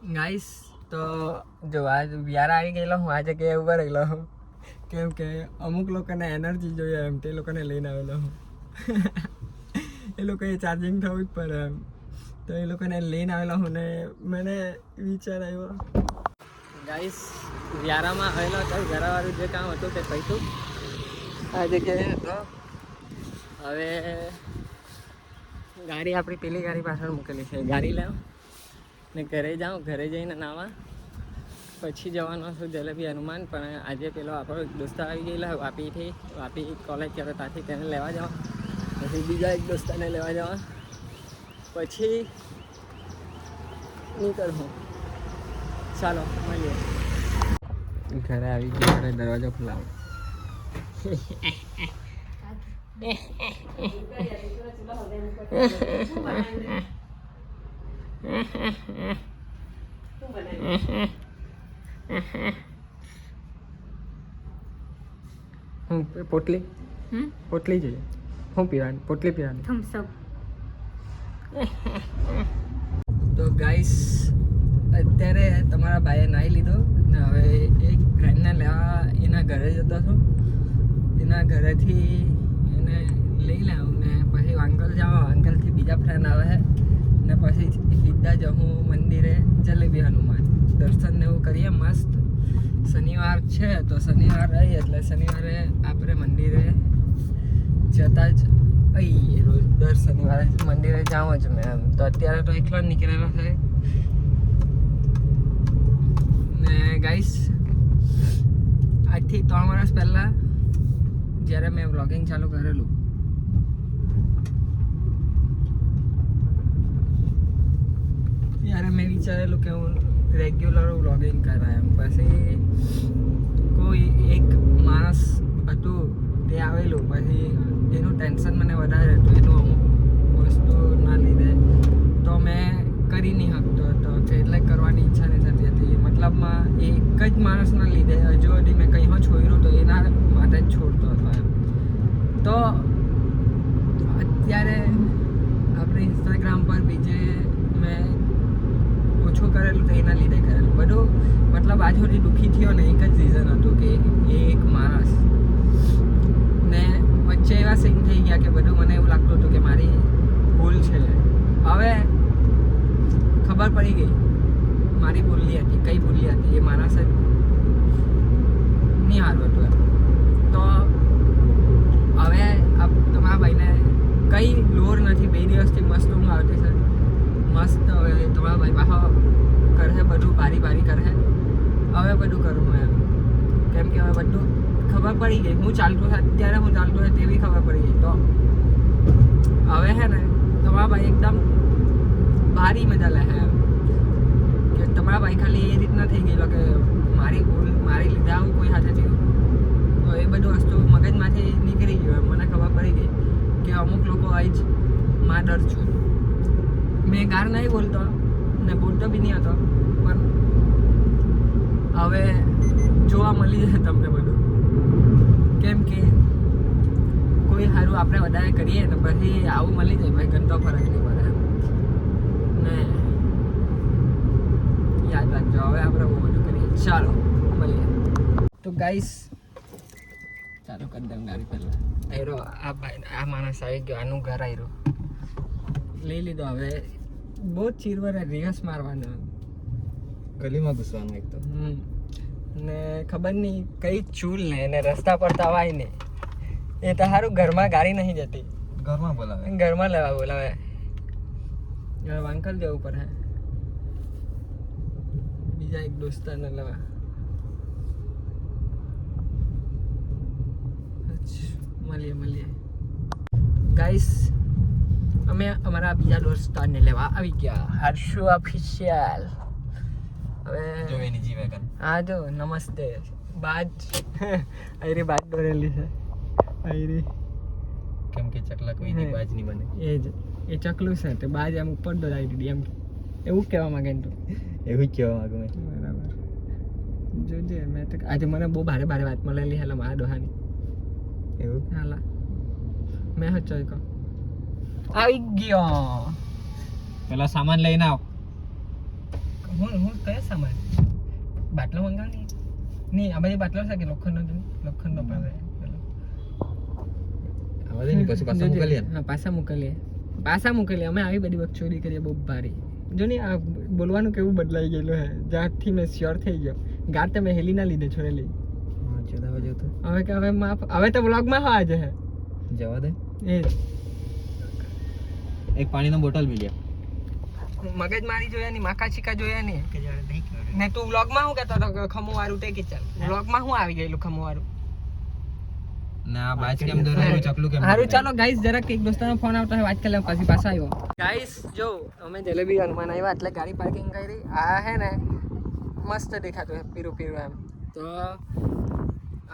Guys તો જો આજ વ્યારા આવી ગયેલો હું આ જગ્યાએ ઉભા રહેલો હું કેમ કે અમુક લોકોને એનર્જી જોઈએ એમ તે લોકોને લઈને આવેલો હું એ લોકોએ ચાર્જિંગ થવું જ પડે એમ તો એ લોકોને લઈને આવેલો હું ને મને વિચાર આવ્યો ગાઈસ વ્યારામાં આવેલો તો વ્યારાવાળું જે કામ હતું તે પૈતું આ જગ્યાએ હતો હવે ગાડી આપણી પેલી ગાડી પાછળ મૂકેલી છે ગાડી લાવ ને ઘરે જાઉં ઘરે જઈને નાવા પછી જવાનો છું જલેબી હનુમાન પણ આજે પેલો આપણો એક દોસ્ત આવી ગયેલા વાપી કોલેજ કર્યો ત્યાંથી તેને લેવા જવા પછી બીજા એક દોસ્તાને લેવા જવા પછી નીકળું ચાલો મળીએ ઘરે આવી ગયો ઘરે દરવાજો ખોલાવો હું પોટલી જોઈએ હું પીવાની પોટલી પીવાની થમ્સ અપ તો ગાઈસ અત્યારે તમારા ભાઈએ નાહી લીધો ને હવે એક ફ્રેન્ડને લેવા એના ઘરે જતો છું એના ઘરેથી એને લઈ લાવું ને પછી અંકલ જાઓ અંકલથી બીજા ફ્રેન્ડ આવે છે ને પછી સીધા જવું મંદિરે જલેબી હનુમાન દર્શન ને એવું કરીએ મસ્ત શનિવાર છે તો શનિવાર રહી એટલે શનિવારે આપણે મંદિરે જતા જ અહીં રોજ દર શનિવારે મંદિરે જાઉં જ મેં એમ તો અત્યારે તો એકલો જ નીકળેલો છે ને ગાઈસ આજથી 3 વર્ષ પહેલાં જ્યારે મેં વ્લોગિંગ ચાલુ કરેલું ત્યારે મેં વિચારેલું કે હું રેગ્યુલર વ્લોગિંગ કરાય એમ પછી કોઈ એક માણસ હતું તે આવેલું પછી એનું ટેન્શન મને વધારે હતું એનું અમુક વસ્તુના લીધે તો મેં કરી નહીં શકતો હતો એટલે કરવાની ઈચ્છા નહીં થતી હતી મતલબમાં એક જ માણસના લીધે હજુ સુધી મેં કંઈ છોડ્યું તો એના માટે જ છોડતો હતો એમ તો અત્યારે આપણે ઇન્સ્ટાગ્રામ પર બીજે મેં ઓછું કરેલું તો એના લીધે કરેલું બધું મતલબ આજ સુધી દુઃખી થયો ને એક જ રીઝન હતું કે એ એક માણસ ને વચ્ચે એવા સીન થઈ ગયા કે બધું મને એવું લાગતું હતું કે મારી ભૂલ છે હવે ખબર પડી ગઈ મારી ભૂલી હતી કઈ ભૂલી હતી એ માણસ જ નહીં હારું હતું તો હવે તમારા ભાઈને કંઈ લોર નથી 2 દિવસથી મસ્ત ઊંઘ આવતી છે મસ્ત હવે તમારા ભાઈ પાછો કરે બધું બારી કરે હવે બધું કરું હું એમ કેમ કે હવે બધું ખબર પડી ગઈ હું ચાલતું છે અત્યારે હું ચાલતું છે તેવી ખબર પડી ગઈ તો હવે હે ને તમારા ભાઈ એકદમ ભારી મજા લે એમ કે તમારા ભાઈ ખાલી એ રીતના થઈ ગયેલો કે મારી ભૂલ મારી લીધે આવું કોઈ સાથે થયું તો એ બધું વસ્તુ મગજમાંથી નીકળી ગયું એમ મને ખબર પડી ગઈ કે અમુક લોકો આજ માં ડર છું મેં ગાર નહીં બોલતો ને બોલતો બી નહીં હતો પણ હવે જોવા મળી જાય તમને બધું કેમ કે કોઈ સારું આપણે વધારે કરીએ ને પછી આવું મળી જાય ભાઈ ગંતો ફરક નહીં પડે ને યાદ રાખજો હવે આપણે બહુ બધું કરીએ ચાલો મળીએ તો ગાઈસ ચાલો કરી દઉં ગાડી પહેલાં આયરો આ ભાઈ આ માણસ આવી ગયો આનું ઘર આયરો લઈ લીધો હવે બહુ ચીરવારે રિહર્સ મારવાનો ગલીમાં ઘૂસવાનું એક તો ને ખબર નહીં કઈ ચૂલ ને એને રસ્તા પર તો અવાય નહીં એ તો સારું ઘરમાં ગાડી નહીં જતી ઘરમાં બોલાવે ઘરમાં લેવા બોલાવે અંકલ જવું પડે બીજા એક દોસ્તારને લેવા મળીએ ગાઈસ અમે અમારા બીજા દોસ્તારને લેવા આવી ગયા હર્ષુ ઓફિશિયલ હવે જો એની જી વેગન હા જો નમસ્તે બાજ આયરી બાજ દોરેલી છે આયરી કેમ કે ચકલા કોઈની બાજ નહીં બને એ જ એ ચકલું છે તે બાજ આમ ઉપર દોરાવી દીધી એમ એવું કહેવા માંગે ને તું એવું જ કહેવા માંગુ મેં બરાબર જોજે મેં તો આજે મને બહુ ભારે વાત મળેલી હેલા મારા ડોહાની એવું હાલા મેં હચો કહો આવી ગયો પેલા સામાન લઈને આવ હું કયા સામાન બાટલો મંગાવ નહીં આ બધી બાટલો છે કે લોખંડનો પણ આવા દે ને પછી પાછા મોકલીએ હા પાછા મોકલીએ અમે આવી બધી વખત ચોરી કરીએ બહુ ભારી જો ને આ બોલવાનું કેવું બદલાઈ ગયેલું હે જ્યાંથી મેં શ્યોર થઈ ગયો ગાડ તમે હેલીના લીધે છોડેલી હા જોદાવા જો તો હવે તો વ્લોગમાં હા આજે હે જવા દે એ એક પાણીનો બોટલ મિલ્યા મગજ મારી જોયા ની માકા ચીકા જોયા ની ને તું વ્લોગમાં શું કહેતો હતો ખમો વાળું તે કે ચાલ વ્લોગમાં શું આવી ગયેલું ખમો વાળું ના બાજ કેમ દોરાયું ચકલું કેમ હારું ચાલો ગાઈસ જરાક એક દોસ્તાનો ફોન આવતો હોય વાત કરી લે પછી પાછા આવ્યો ગાઈસ જો અમે જલેબી હનુમાન આવ્યા એટલે ગાડી પાર્કિંગ કરી આ હે ને મસ્ત દેખાતું હે પીરું એમ તો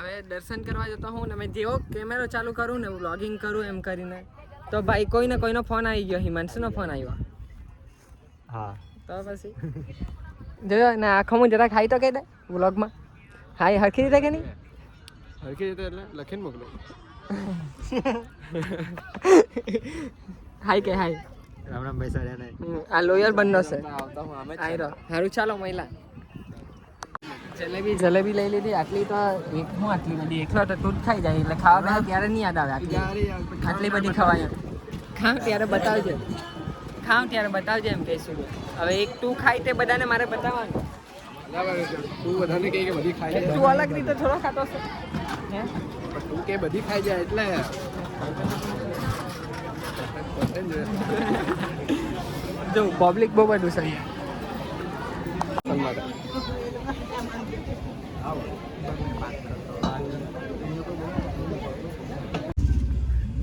હવે દર્શન કરવા જતો હું ને મેં જેવો કેમેરો ચાલુ કરું ને વ્લોગિંગ કરું એમ કરીને તો ભાઈ કોઈનો ફોન આવી ગયો હિમાંશુનો ફોન આવ્યો હા તો પછી જોયો ને આખો હું જરાક હાઈ તો કહી દે વ્લોગમાં હાઈ હરખી રીતે કે નહીં હરખી રીતે એટલે લખીને મોકલો હાઈ કે હાઈ રામ રામ ભાઈ સાડા ને આ લોયર બનનો છે આવતા હું આમે આઈ રહો હારું ચાલો મહિલા જલેબી લઈ લીધી આટલી તો હું આટલી બધી એકલો તો તું જ ખાઈ જાય એટલે ખાવા બેસે ત્યારે નહીં યાદ આવે આટલી બધી ખવાય ખાવ ત્યારે બતાવજે એમ કહીશું હવે એક તું ખાઈ તે બધાને મારે બતાવવાનું તું બધાને કહે કે બધી ખાઈ જાય તું અલગ રીતે થોડો ખાતો છે હે તું કે બધી ખાઈ જાય એટલે જો પબ્લિક બહુ બધું છે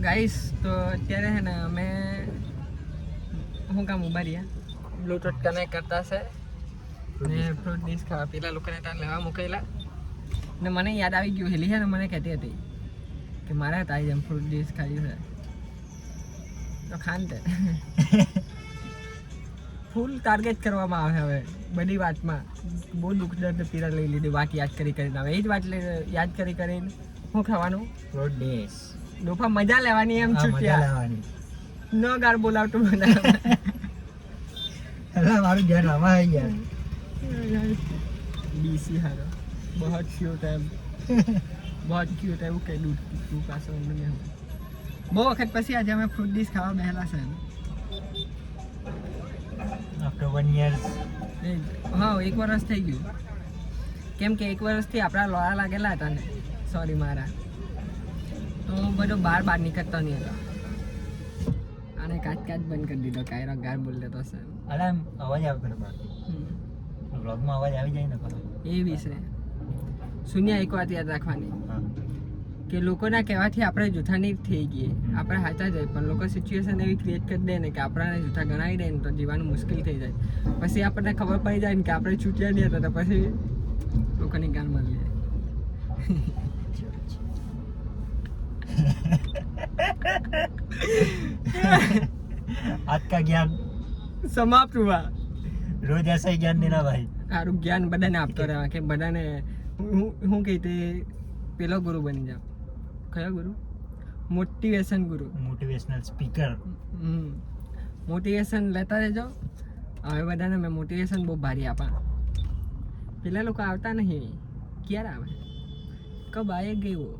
ગાઈસ તો અત્યારે હે ને અમે શું કામ ઉભા રહ્યા બ્લૂટૂથ કનેક્ટ કરતા છે ને ફ્રૂટ ડીશ ખાવા પેલા લોકોને ત્યાં લેવા મૂકેલા ને મને યાદ આવી ગયું હેલી છે ને મને કહેતી હતી કે મારે તારી જેમ ફ્રૂટ ડીશ ખાવી છે તો ખાન તે ફૂલ ટાર્ગેટ કરવામાં આવે હવે બધી વાતમાં બહુ દુઃખ દર્દ પીડા લઈ લીધી વાત યાદ કરીને હવે એ જ વાત યાદ કરીને શું ખાવાનું ફ્રૂટ ડીશ ડોફા મજા લેવાની એમ છૂટ્યા ન ગાર બોલાવતું મને મારું ધ્યાન આમાં આવી ગયા बीसी हारा बहुत क्यूट है बहुत क्यूट है वो कह दूध तू पास में हम બહુ વખત પછી આજે અમે ફ્રૂટ ડીશ ખાવા બેહેલા છે આફ્ટર 1 year હા 1 વર્ષ થઈ ગયું કેમ કે 1 વર્ષથી આપણા લોળા લાગેલા હતા ને સોરી મારા તો બધો બહાર નીકળતો નહીં હતો અને કાચ બંધ કરી દીધો કાયરો ગાર બોલ દેતો છે અરે અવાજ આવતો ને વ્લોગમાં અવાજ આવી જાય ને એ વિશે શૂન્ય એક વાત યાદ રાખવાની કે લોકોના કહેવાથી આપણે જૂઠાની થઈ ગઈએ આપણે સાચા જાય પણ લોકો સિચ્યુએશન એવી ક્રિએટ કરી દે ને કે આપણને જૂઠા ગણાવી દે ને તો જીવવાનું મુશ્કેલ થઈ જાય પછી આપણને ખબર પડી જાય ને કે આપણે છૂટ્યા નહીં હતા તો પછી લોકોની ગાન મળી જાય आज का ज्ञान समाप्त हुआ रोज ऐसा ही ज्ञान देना भाई સારું જ્ઞાન બધાને આપતો રહેવા કે બધાને હું કહી તે પેલો ગુરુ બની જાવ કયો ગુરુ મોટિવેશનલ સ્પીકર મોટિવેશન લેતા રહેજો હવે બધાને મેં મોટિવેશન બહુ ભારી આપા પેલા લોકો આવતા નહીં ક્યારે આવે કબ આએગી वो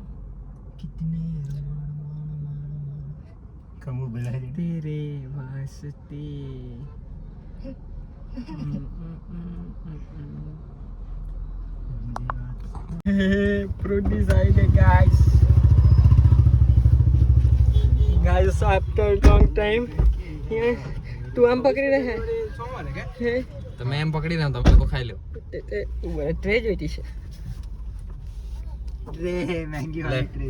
कितने कमु बुलाए तेरे वास्ते प्रोड्यूस आएगा गाइस आफ्टर लॉन्ग टाइम तू आम पकड़ी रहे हैं तो मैं एम पकड़ी रहा हूं तुम लोग खाई लो ट्रे जोईती છે ट्रे महंगी वाली ट्रे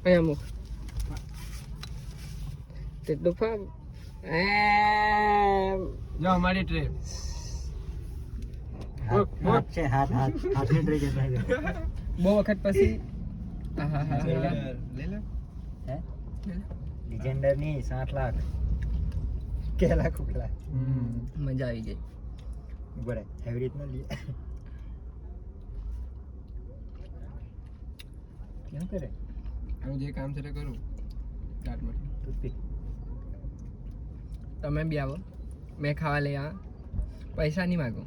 અહીંયા મૂક તે દુફા जो हमारी ट्रे हाथ से हाथ में ट्रे कैसा है બહુ વખત પછી ले लो है लीजेंडर नहीं 7 लाख केला कुकला મજા આવી ગઈ ऊपर है हैवी इतना लिए क्या करे હું જે કામ છે તે કરું टूथपिक તમે બી આવો મેં ખાવા લઈ આ પૈસા નહીં માગું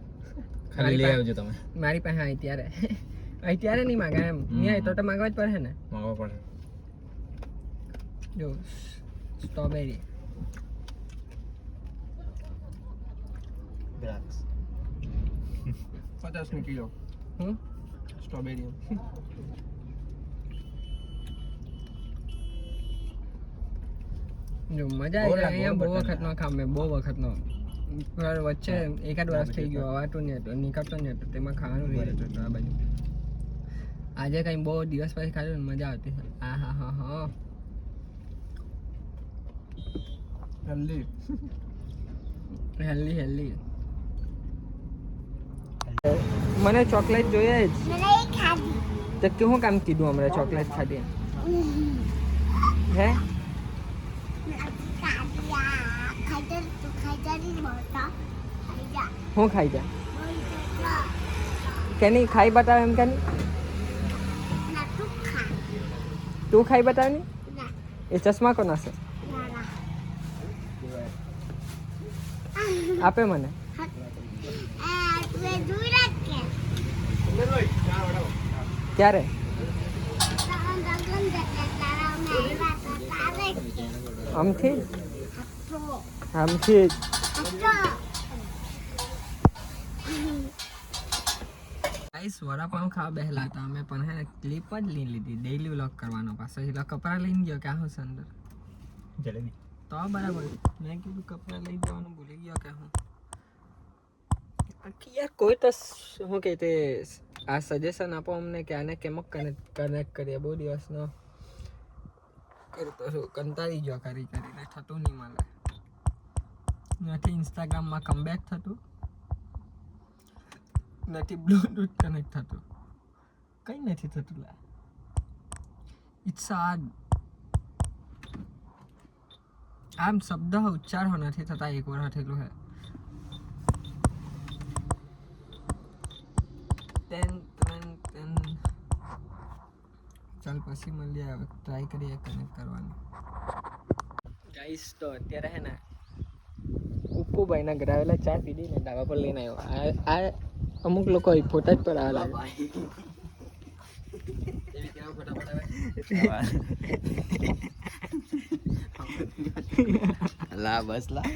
ખાલી લઈ આવજો તમે. મારી પાસે અહીં ત્યારે નહીં માગે એમ નહીં હોય તો માગવા જ પડે ને. માંગવા પડે. જો સ્ટ્રોબેરી દ્રાક્ષ 50 કિલો હું સ્ટ્રોબેરી. જો મજા આવી જાય અહીંયા બહુ વખતનો ખામ મેં બહુ વખતનો વચ્ચે એકાદ વર્ષ થઈ ગયો અવાતું નહીં હતું નીકળતો નહીં હતું તેમાં ખાવાનું રહી જતું હતું આ બાજુ આજે કંઈ બહુ દિવસ પછી ખાધું ને મજા આવતી આ હા હા હા જલ્દી હેલ્ધી મને ચોકલેટ જોઈએ જ તો કેવું કામ કીધું હમણાં ચોકલેટ ખાધી હે હું ખાઈ જા કે નહીં ખાઈ બતાવ એમ કે નહીં તું ખાઈ બતાવ નહીં એ ચશ્મા કોના છે આપે મને ક્યારે આમથી આમથી ગાઈસ વડાપાઉં ખાવા બેહલા હતા અમે પણ હે ને ક્લિપ જ લઈ લીધી ડેઈલી વ્લોગ કરવાનો પાછો એટલે કપડાં લઈને ગયો ક્યાં હું અંદર જલેબી તો બરાબર મેં કીધું કપડાં લઈ જવાનું ભૂલી ગયો કે હું યાર કોઈ તો શું કહે તે આ સજેશન આપો અમને કે આને કેમ કનેક્ટ કરીએ બહુ દિવસનો કરતો છું કંટાળી ગયો કરીને થતું નહીં મળે નથી ઇન્સ્ટાગ્રામમાં કમબેક થતું નથી બ્લૂટૂથ કનેક્ટ થતું કંઈ નથી થતું લા ઇટ્સ આમ શબ્દ ઉચ્ચાર નથી થતા એક વાર થયેલું હે ચાલ પછી મળીએ હવે ટ્રાય કરીએ કનેક્ટ કરવાનું ગાઈસ તો અત્યારે હે ને ઉપ્પુભાઈના ઘરે આવેલા ચા પીધી ને ધાબા પર લઈને આવ્યો આ અમુક લોકો ફોટા જ પર આવેલા લા બસ લા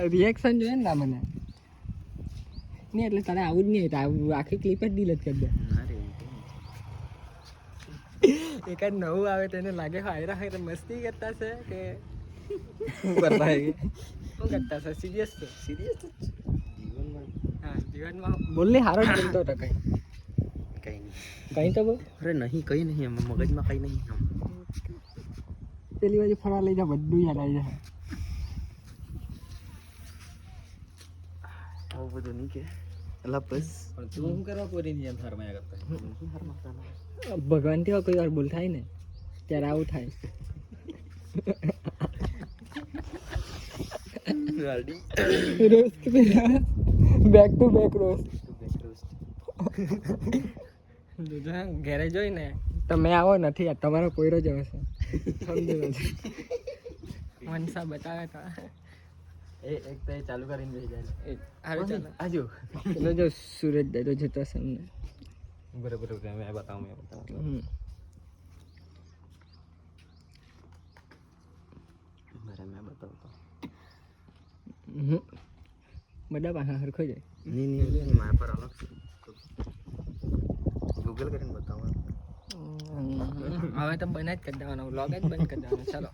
રિએક્શન જોઈએ ને મને નહીં એટલે તારે આવું જ નહીં આવું આખી ક્લિપ જ ડિલીટ કરી દે એકાદ નવું આવે તેને લાગે હાયરા હાયરા મસ્તી કરતા છે કે શું કરતા છે સિરિયસ છે હા જીવનમાં બોલને હારો જ બોલતો હતો કંઈ તો બોલ અરે નહીં કઈ નહીં એમ મગજમાં કઈ નહીં પેલી બાજુ ફરવા લઈ જા બધું યાદ આવી જાય આવું બધું નહીં કે અલા બસ પણ તું શું કરવા પોરીની જેમ ફરમાયા કરતા ભગવાનથી કોઈ વાર ભૂલ થાય ને ત્યારે આવું થાય બેક ટુ બેક રોસ્ટ ઘેરે જોઈ ને તમે આવો નથી યાર તમારો કોઈરો જ હશે સમજી લો મનસા બતાવે તો એક તો ચાલુ કરીને બેસી જાય હારું ચાલો આજો પેલો જો સુરજ દાદો જતો હશે અમને બરાબર મેં બતાવું બરાબર મેં બતાવતો બધા પાસે હરખો જાય નહીં મારા પર અલગ છે ગૂગલ કરીને બતાવો હવે તો બંધ જ કરી દેવાનો વ્લોગ જ બંધ કરી દેવાનો ચાલો